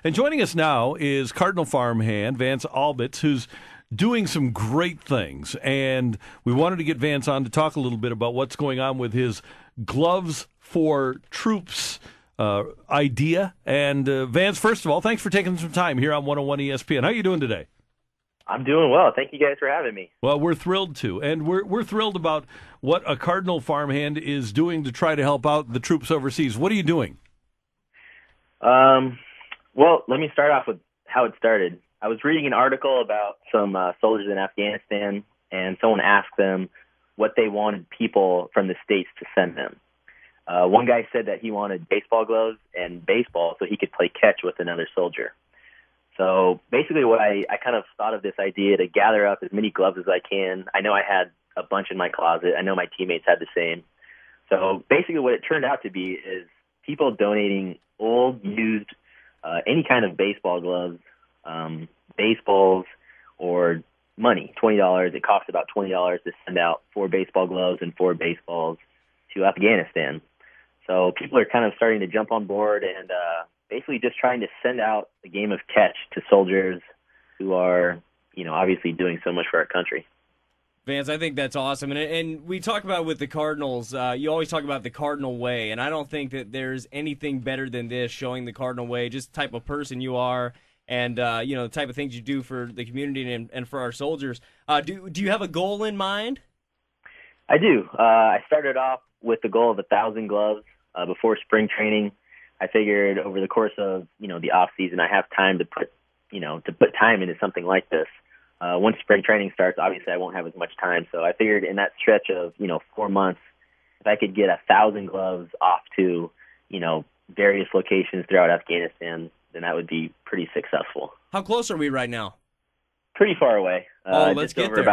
And joining us now is Cardinal farmhand Vance Albitz, who's doing some great things. And we wanted to get Vance on to talk a little bit about what's going on with his Gloves4Troops idea. And Vance, first of all, thanks for taking some time here on 101 ESPN. How are you doing today? I'm doing well. Thank you guys for having me. Well, we're thrilled to. And we're thrilled about what a Cardinal farmhand is doing to try to help out the troops overseas. What are you doing? Well, let me start off with how it started. I was reading an article about some soldiers in Afghanistan, and someone asked them what they wanted people from the States to send them. One guy said that he wanted baseball gloves and baseball so he could play catch with another soldier. So basically what I kind of thought of this idea to gather up as many gloves as I can. I know I had a bunch in my closet. I know my teammates had the same. So basically what it turned out to be is people donating old, used, any kind of baseball gloves, baseballs, or money, $20. It costs about $20 to send out 4 baseball gloves and 4 baseballs to Afghanistan. So people are kind of starting to jump on board and basically just trying to send out a game of catch to soldiers who are, obviously doing so much for our country. Vance, I think that's awesome. And we talk about with the Cardinals, you always talk about the Cardinal way, and I don't think that there's anything better than this, showing the Cardinal way, just the type of person you are and, the type of things you do for the community and for our soldiers. Do you have a goal in mind? I do. I started off with the goal of 1,000 gloves before spring training. I figured over the course of, the off season, I have time to put time into something like this. Once spring training starts, obviously I won't have as much time. So I figured in that stretch of, 4 months, if I could get 1,000 gloves off to, various locations throughout Afghanistan, then that would be pretty successful. How close are we right now? Pretty far away. Let's get there.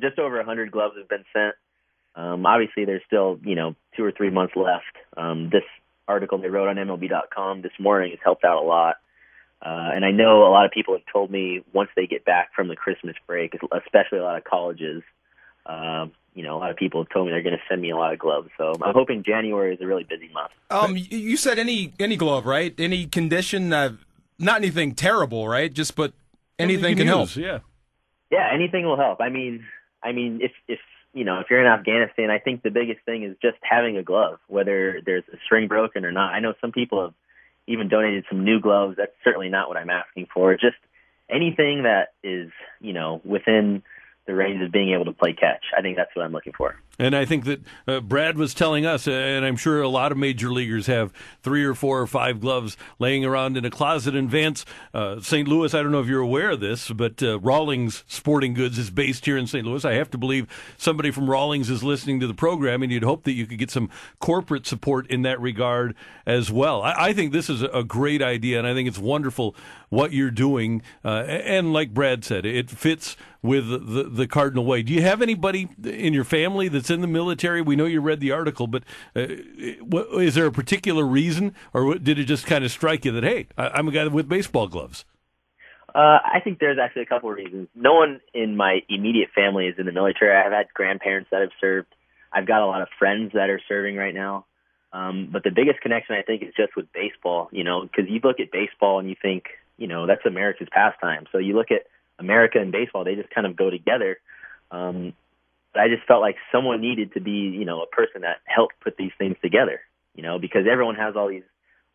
Just over 100 gloves have been sent. Obviously there's still, 2 or 3 months left. This article they wrote on MLB.com this morning has helped out a lot. And I know a lot of people have told me once they get back from the Christmas break, especially a lot of colleges, a lot of people have told me they're going to send me a lot of gloves. So I'm hoping January is a really busy month. You said any glove, right? Any condition, not anything terrible, right? But anything can help. Yeah. Yeah, anything will help. I mean, if you're in Afghanistan, I think the biggest thing is just having a glove, whether there's a string broken or not. I know some people have even donated some new gloves. That's certainly not what I'm asking for. Just anything that is, within the range of being able to play catch. I think that's what I'm looking for. And I think that Brad was telling us, and I'm sure a lot of major leaguers have 3 or 4 or 5 gloves laying around in a closet. In Vance, St. Louis, I don't know if you're aware of this, but Rawlings Sporting Goods is based here in St. Louis. I have to believe somebody from Rawlings is listening to the program, and you'd hope that you could get some corporate support in that regard as well. I think this is a great idea, and I think it's wonderful what you're doing. And like Brad said, it fits with the Cardinal way. Do you have anybody in your family that's in the military? We know you read the article, but is there a particular reason, or did it just kind of strike you that, hey, I'm a guy with baseball gloves? I think there's actually a couple of reasons. No one in my immediate family is in the military. I've had grandparents that have served. I've got a lot of friends that are serving right now. But the biggest connection, I think, is just with baseball, because you look at baseball and you think, that's America's pastime. So you look at America and baseball, they just kind of go together. I just felt like someone needed to be, a person that helped put these things together, because everyone has all these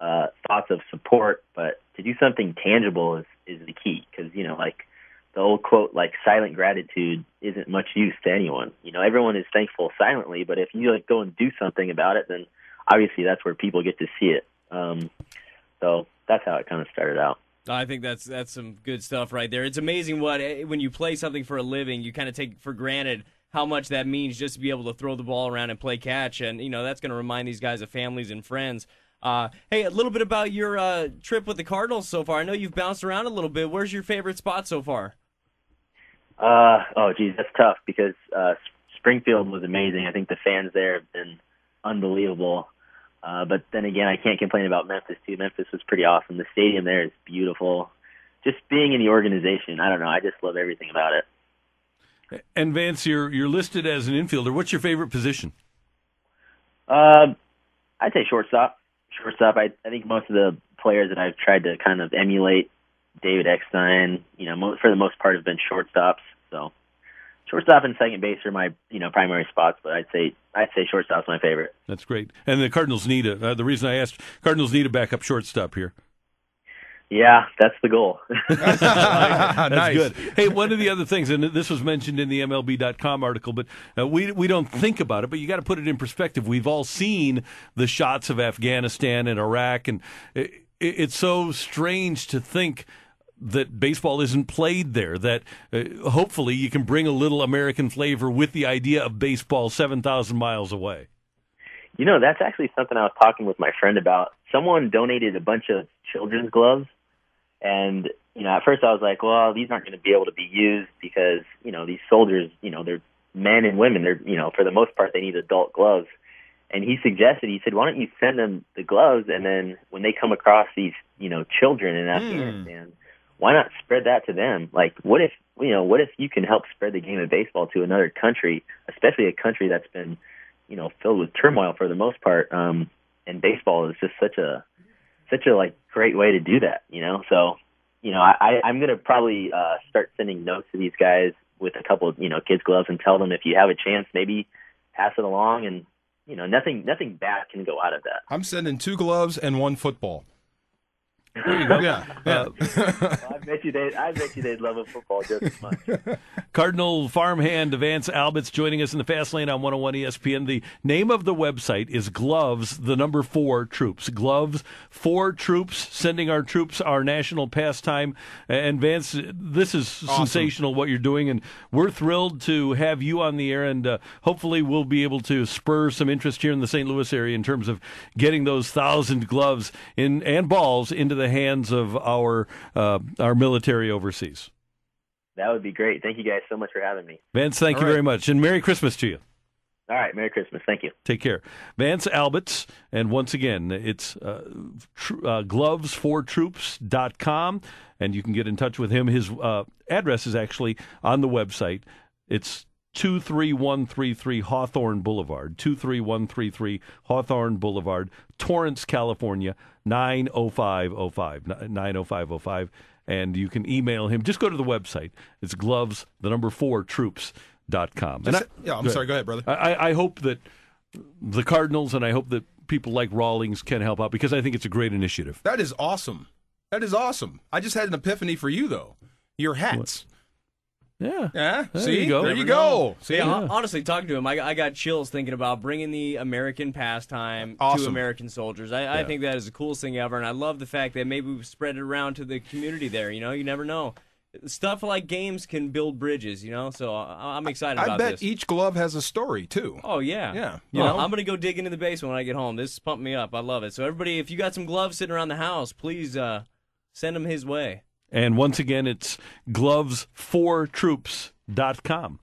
thoughts of support, but to do something tangible is the key. Because, like the old quote, like silent gratitude isn't much use to anyone. Everyone is thankful silently, but if you go and do something about it, then obviously that's where people get to see it. So that's how it kind of started out. I think that's some good stuff right there. It's amazing when you play something for a living, you kind of take for granted how much that means just to be able to throw the ball around and play catch. And, that's going to remind these guys of families and friends. Hey, a little bit about your trip with the Cardinals so far. I know you've bounced around a little bit. Where's your favorite spot so far? That's tough because Springfield was amazing. I think the fans there have been unbelievable. But then again, I can't complain about Memphis, too. Memphis was pretty awesome. The stadium there is beautiful. Just being in the organization, I don't know. I just love everything about it. And Vance, you're listed as an infielder. What's your favorite position? I'd say shortstop. I think most of the players that I've tried to kind of emulate. David Eckstein, for the most part, have been shortstops. So shortstop and second base are my, primary spots, but I'd say shortstop's my favorite. That's great. And the Cardinals need the reason I asked, Cardinals need a backup shortstop here. Yeah, that's the goal. That's Nice. good. Hey, one of the other things, and this was mentioned in the MLB.com article, but we don't think about it, but you got to put it in perspective. We've all seen the shots of Afghanistan and Iraq, and it's so strange to think that baseball isn't played there, that hopefully you can bring a little American flavor with the idea of baseball 7,000 miles away. That's actually something I was talking with my friend about. Someone donated a bunch of children's gloves, and, at first I was like, well, these aren't going to be able to be used because, these soldiers, they're men and women. They're, for the most part, they need adult gloves. And he said, why don't you send them the gloves, and then when they come across these, children in Afghanistan, why not spread that to them? Like, what if you can help spread the game of baseball to another country, especially a country that's been, filled with turmoil for the most part. And baseball is just such a great way to do that, So, I'm going to probably start sending notes to these guys with a couple of, kids' gloves and tell them if you have a chance, maybe pass it along, and, nothing bad can go out of that. I'm sending 2 gloves and 1 football. There you go. Yeah. Well, I bet you they'd love a football just as much. Cardinal farmhand Vance Albitz joining us in the Fast Lane on 101 ESPN. The name of the website is Gloves, the number 4 Troops. Gloves4Troops, sending our troops our national pastime. And Vance, this is sensational what you're doing, and we're thrilled to have you on the air, and hopefully we'll be able to spur some interest here in the St. Louis area in terms of getting those 1,000 gloves and balls into the hands of our military overseas. That would be great. Thank you guys so much for having me. Vance, thank you very much, and Merry Christmas to you. All right, Merry Christmas. Thank you. Take care. Vance Albitz, and once again, it's Gloves4Troops.com, and you can get in touch with him. His address is actually on the website. It's 23133 Hawthorne Boulevard, 23133 Hawthorne Boulevard, Torrance, California, 90505. And you can email him. Just go to the website. It's gloves, the number 4troops.com. I'm sorry. Go ahead, brother. I hope that the Cardinals and I hope that people like Rawlings can help out, because I think it's a great initiative. That is awesome. I just had an epiphany for you, though. Your hats. What? Yeah. Yeah. There See? you go. There you go. See? Yeah, honestly, talking to him, I got chills thinking about bringing the American pastime to American soldiers. I think that is the coolest thing ever, and I love the fact that maybe we've spread it around to the community there. You never know. Stuff like games can build bridges, so I'm excited about this. I bet each glove has a story, too. Oh, yeah. Yeah. I'm going to go dig into the basement when I get home. This pumped me up. I love it. So, everybody, if you got some gloves sitting around the house, please send them his way. And once again, it's Gloves4Troops.com.